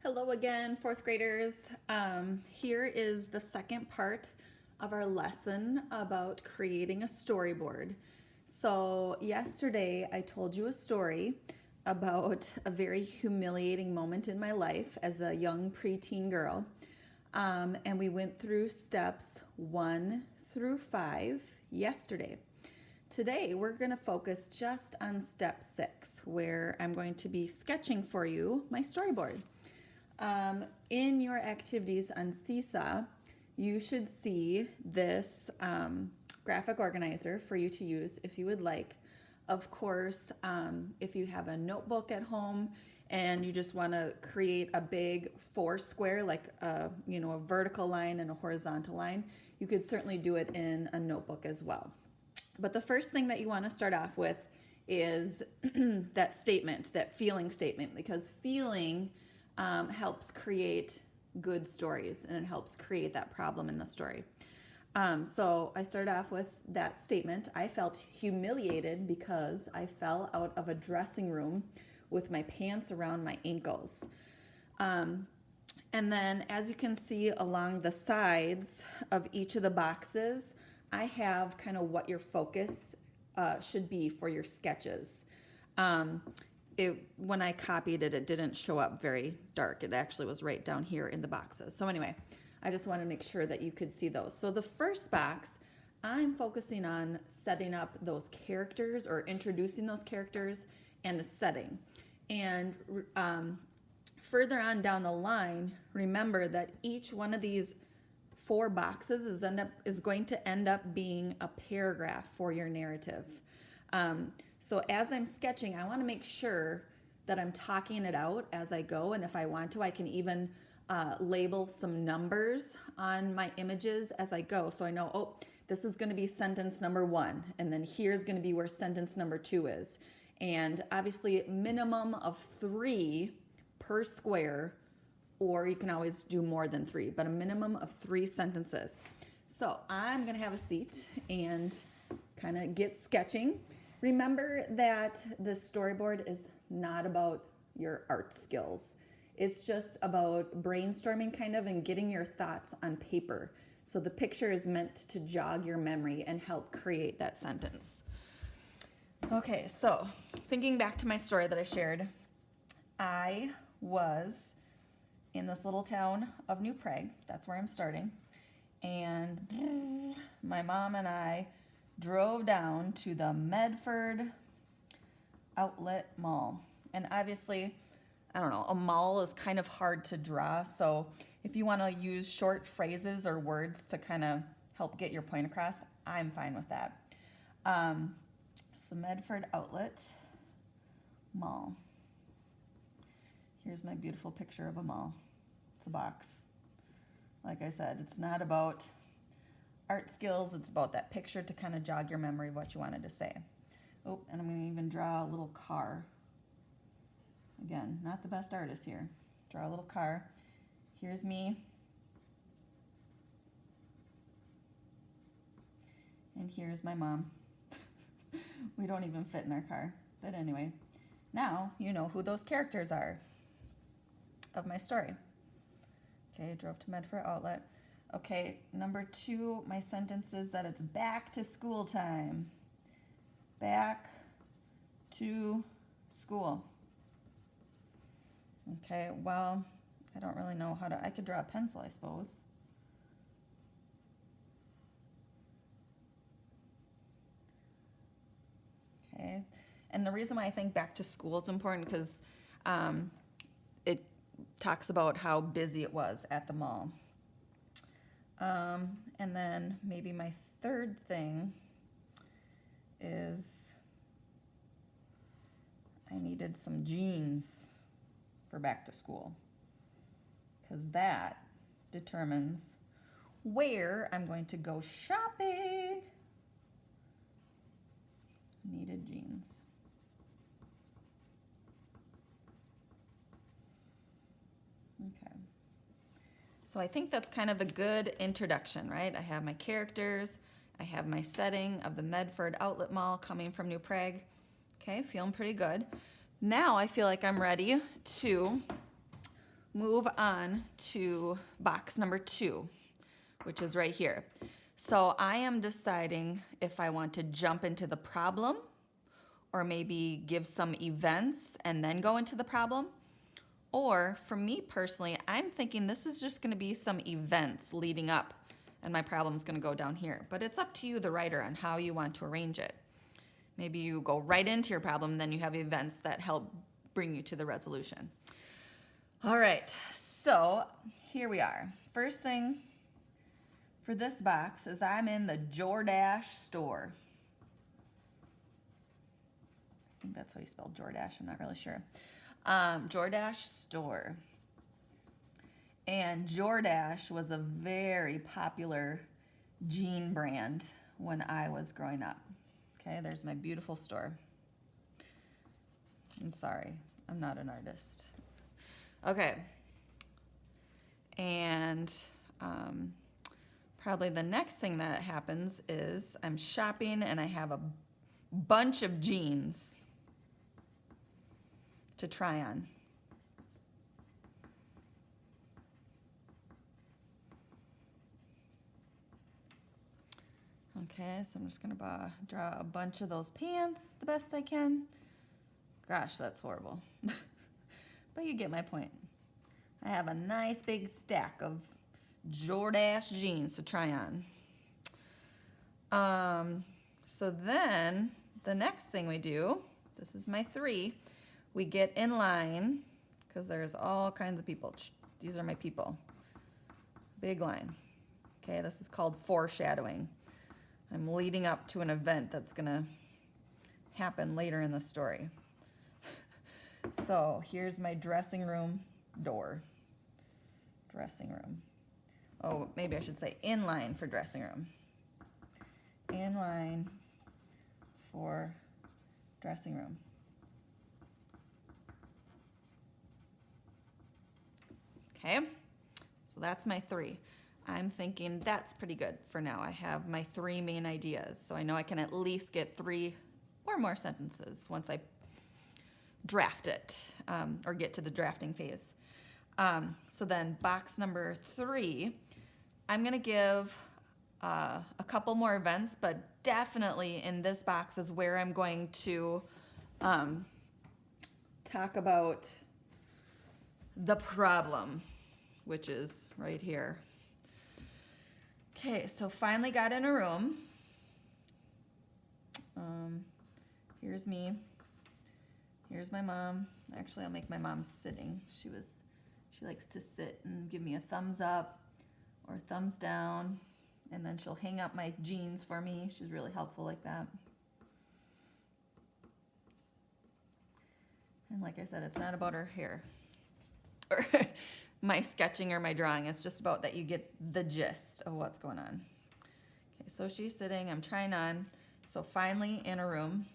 Hello again, fourth graders. Here is the second part of our lesson about creating a storyboard. So yesterday I told you a story about a very humiliating moment in my life as a young preteen girl. And we went through steps 1 through 5 yesterday. Today we're going to focus just on step 6, where I'm going to be sketching for you my storyboard. In your activities on Seesaw, you should see this graphic organizer for you to use if you would like. Of course, if you have a notebook at home and you just want to create a big 4 square, like a vertical line and a horizontal line, you could certainly do it in a notebook as well. But the first thing that you want to start off with is that statement, that feeling statement, because feeling helps create good stories, and it helps create that problem in the story. So I started off with that statement. I felt humiliated because I fell out of a dressing room with my pants around my ankles. And then, as you can see along the sides of each of the boxes, I have kind of what your focus should be for your sketches. When I copied it, it didn't show up very dark. It actually was right down here in the boxes. So anyway, I just want to make sure that you could see those. So the first box, I'm focusing on setting up those characters or introducing those characters and the setting. And further on down the line, remember that each one of these 4 boxes is going to end up being a paragraph for your narrative. So as I'm sketching, I want to make sure that I'm talking it out as I go, and if I want to, I can even label some numbers on my images as I go, so I know, oh, this is going to be sentence number 1, and then here's going to be where sentence number 2 is. And obviously, minimum of 3 per square, or you can always do more than 3, but a minimum of 3 sentences. So I'm going to have a seat and kind of get sketching. Remember that the storyboard is not about your art skills. It's just about brainstorming kind of and getting your thoughts on paper. So the picture is meant to jog your memory and help create that sentence. Okay, so thinking back to my story that I shared, I was in this little town of New Prague. That's where I'm starting. And my mom and I drove down to the Medford Outlet Mall. And obviously, I don't know, a mall is kind of hard to draw. So if you want to use short phrases or words to kind of help get your point across, I'm fine with that. So Medford Outlet Mall. Here's my beautiful picture of a mall. It's a box. Like I said, it's not about art skills, it's about that picture to kind of jog your memory of what you wanted to say. Oh, and I'm going to even draw a little car. Again, not the best artist here. Draw a little car. Here's me. And here's my mom. We don't even fit in our car. But anyway, now you know who those characters are of my story. Okay, drove to Medford Outlet. Okay, number 2, my sentence is that it's back to school time. Back to school. Okay, well, I don't really know how to, I could draw a pencil, I suppose. Okay, and the reason why I think back to school is important because it talks about how busy it was at the mall. And then maybe my third thing is I needed some jeans for back to school, because that determines where I'm going to go shopping. Needed jeans. Okay. So I think that's kind of a good introduction, right? I have my characters, I have my setting of the Medford Outlet Mall coming from New Prague. Okay, feeling pretty good. Now I feel like I'm ready to move on to box number 2, which is right here. So I am deciding if I want to jump into the problem or maybe give some events and then go into the problem. Or for me personally, I'm thinking this is just going to be some events leading up and my problem is going to go down here. But it's up to you, the writer, on how you want to arrange it. Maybe you go right into your problem, then you have events that help bring you to the resolution. All right, so here we are. First thing for this box is I'm in the Jordache store. I think that's how you spell Jordache, I'm not really sure. Jordache store. And Jordache was a very popular jean brand when I was growing up. Okay, there's my beautiful store. I'm sorry, I'm not an artist. Okay, and probably the next thing that happens is I'm shopping and I have a bunch of jeans to try on. Okay, so I'm just gonna draw a bunch of those pants the best I can. Gosh, that's horrible. But you get my point. I have a nice big stack of Jordache jeans to try on. So then the next thing we do, this is my 3, we get in line because there's all kinds of people. These are my people. Big line. Okay, this is called foreshadowing. I'm leading up to an event that's gonna happen later in the story. So here's my dressing room door. Dressing room. Oh, maybe I should say in line for dressing room. In line for dressing room. Okay, so that's my 3. I'm thinking that's pretty good for now. I have my 3 main ideas, so I know I can at least get 3 or more sentences once I draft it or get to the drafting phase. So then box number 3, I'm gonna give a couple more events, but definitely in this box is where I'm going to talk about the problem, which is right here. Okay, so finally got in a room. Here's me. Here's my mom. Actually, I'll make my mom sitting. She likes to sit and give me a thumbs up or thumbs down, and then she'll hang up my jeans for me. She's really helpful like that. And like I said, it's not about her hair or my sketching or my drawing. It's just about that you get the gist of what's going on. Okay, so she's sitting, I'm trying on. So finally in a room.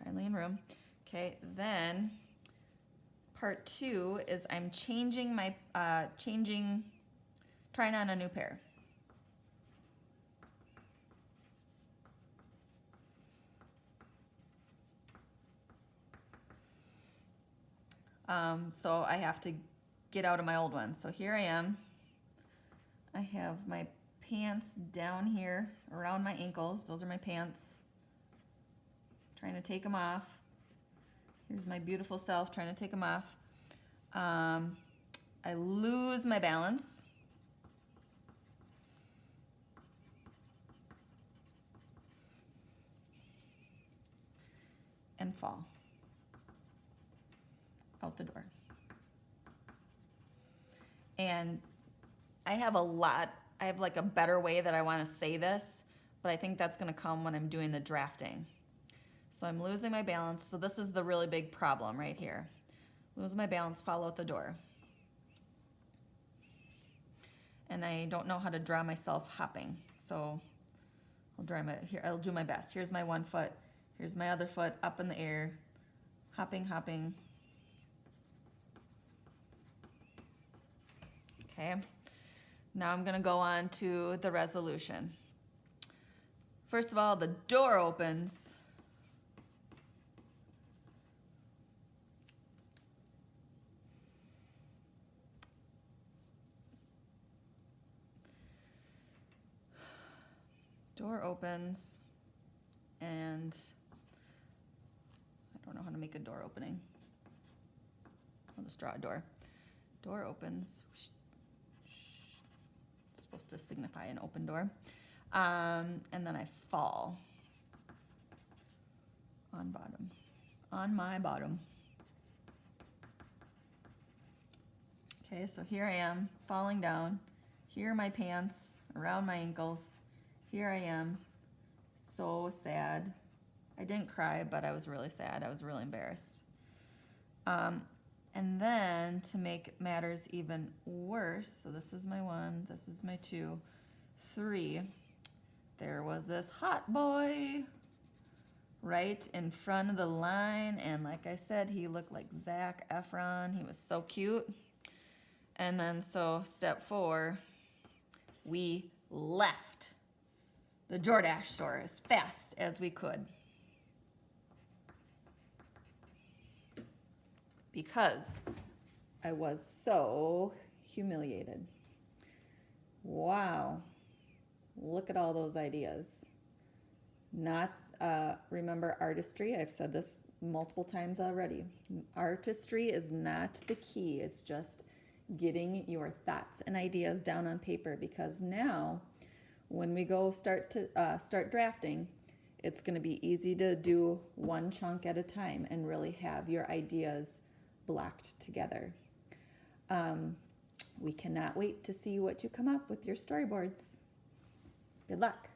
Finally in room. Okay, then part 2 is I'm changing my, trying on a new pair. So I have to get out of my old one. So here I am. I have my pants down here around my ankles. Those are my pants. Trying to take them off. Here's my beautiful self trying to take them off. I lose my balance. And fall out the door. And I have like a better way that I want to say this, but I think that's going to come when I'm doing the drafting. So I'm losing my balance. So this is the really big problem right here. Lose my balance, fall out the door. And I don't know how to draw myself hopping. So I'll do my best. Here's my one foot. Here's my other foot up in the air. Hopping, hopping. Okay. Now I'm going to go on to the resolution. First of all, the door opens. Door opens, and I don't know how to make a door opening. I'll just draw a door. Door opens. It's supposed to signify an open door. And then I fall on my bottom. Okay, so here I am falling down. Here are my pants around my ankles. Here I am, so sad. I didn't cry, but I was really sad. I was really embarrassed. And then to make matters even worse, so this is my 1, this is my 2, 3. There was this hot boy right in front of the line, and like I said, he looked like Zac Efron. He was so cute. And then so step 4, we left the DoorDash store as fast as we could. Because I was so humiliated. Wow. Look at all those ideas. Remember artistry. I've said this multiple times already. Artistry is not the key. It's just getting your thoughts and ideas down on paper, because now when we go start drafting, it's going to be easy to do one chunk at a time and really have your ideas blocked together. We cannot wait to see what you come up with your storyboards. Good luck.